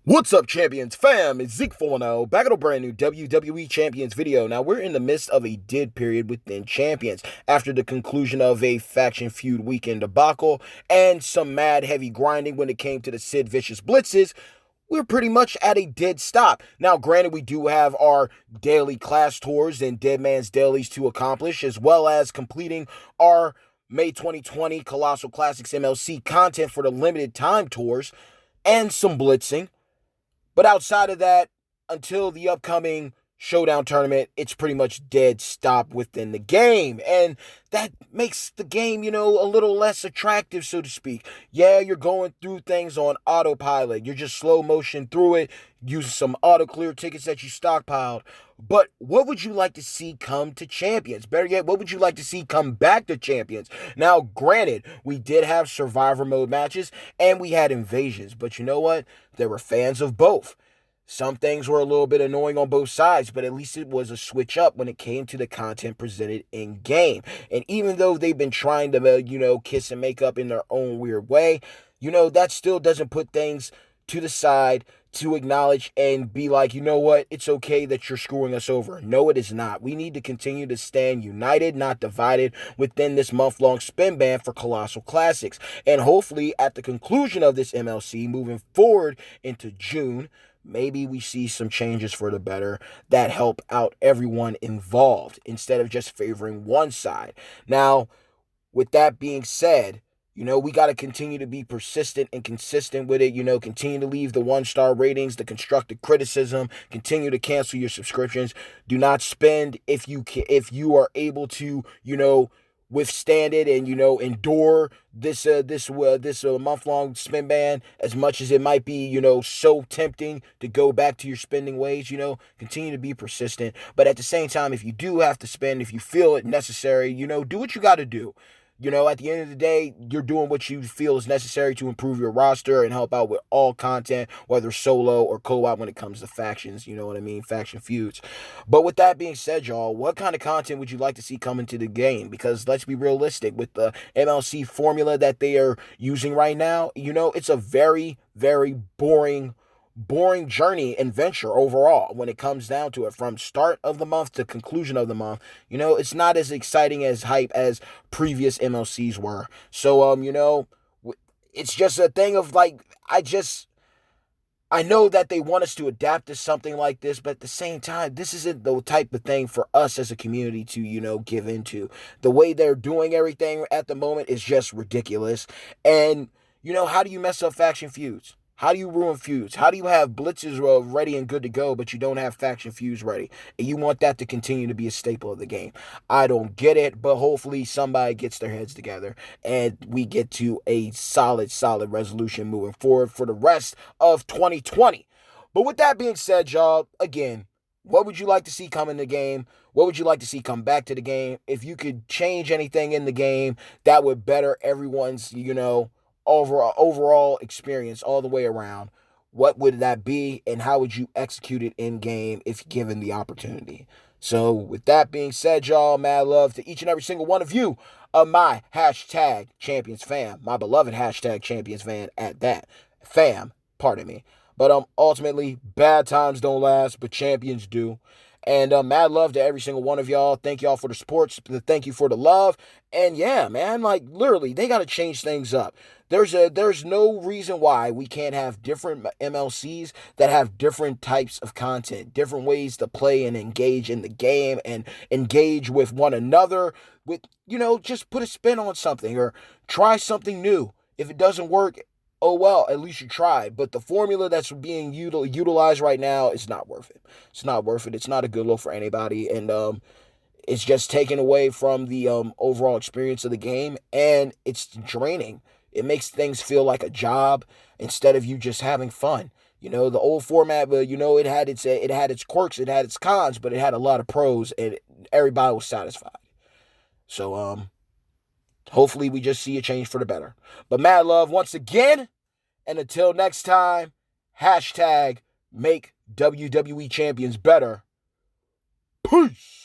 What's up, Champions fam? It's Z.E.K.E back at a brand new WWE Champions video. Now, we're in the midst of a dead period within Champions after the conclusion of a faction feud weekend debacle and some mad heavy grinding when it came to the Sid Vicious Blitzes. We're pretty much at a dead stop. Now, granted, we do have our daily class tours and Dead Man's Dailies to accomplish, as well as completing our May 2020 Colossal Classics MLC content for the limited time tours and some blitzing. But outside of that, until the upcoming Showdown tournament, it's pretty much dead stop within the game. And that makes the game, a little less attractive, so to speak. Yeah, you're going through things on autopilot. You're just slow motion through it, using some auto clear tickets that you stockpiled. But what would you like to see come to Champions? Better yet, what would you like to see come back to Champions? Now, granted, we did have Survivor mode matches and we had invasions, but you know what? There were fans of both. Some things were a little bit annoying on both sides, but at least it was a switch up when it came to the content presented in game. And even though they've been trying to, kiss and make up in their own weird way, that still doesn't put things to the side to acknowledge and be like, you know what, it's okay that you're screwing us over. No, it is not. We need to continue to stand united, not divided within this month-long spin ban for Colossal Classics. And hopefully at the conclusion of this MLC, moving forward into June, maybe we see some changes for the better that help out everyone involved instead of just favoring one side. Now, with that being said, we got to continue to be persistent and consistent with it. Continue to leave the 1-star ratings, the constructive criticism, continue to cancel your subscriptions. Do not spend if you are able to, withstand it and endure this month-long spin ban as much as it might be so tempting to go back to your spending ways. Continue to be persistent, but at the same time, if you do have to spend, if you feel it necessary, do what you got to do. At the end of the day, you're doing what you feel is necessary to improve your roster and help out with all content, whether solo or co-op when it comes to factions, you know what I mean? Faction feuds. But with that being said, y'all, what kind of content would you like to see come into the game? Because let's be realistic, with the MLC formula that they are using right now, it's a very, very boring journey and venture overall when it comes down to it, from start of the month to conclusion of the month. It's not as exciting as hype as previous MLCs were. So it's just a thing of like, I know that they want us to adapt to something like this, but at the same time, this isn't the type of thing for us as a community to, give into. The way they're doing everything at the moment is just ridiculous. And, how do you mess up faction feuds? How do you ruin feuds? How do you have blitzes ready and good to go, but you don't have faction feuds ready? And you want that to continue to be a staple of the game. I don't get it, but hopefully somebody gets their heads together and we get to a solid resolution moving forward for the rest of 2020. But with that being said, y'all, again, what would you like to see come in the game? What would you like to see come back to the game? If you could change anything in the game that would better everyone's, overall experience all the way around, what would that be, and how would you execute it in game if given the opportunity? So with that being said, y'all, mad love to each and every single one of you, my hashtag champions fam, my beloved hashtag champions fan at that. Fam, pardon me. But ultimately, bad times don't last, but champions do. And mad love to every single one of y'all. Thank y'all for the support. Thank you for the love. And yeah, man, like literally, they got to change things up. There's no reason why we can't have different MLCs that have different types of content, different ways to play and engage in the game and engage with one another. With just put a spin on something or try something new. If it doesn't work, oh well, at least you tried. But the formula that's being utilized right now is not worth it. It's not worth it. It's not a good look for anybody, and it's just taken away from the overall experience of the game, and it's draining. It makes things feel like a job instead of you just having fun. The old format, but it had its quirks, it had its cons, but it had a lot of pros, and everybody was satisfied. So hopefully we just see a change for the better. But mad love once again. And until next time, hashtag make WWE champions better. Peace.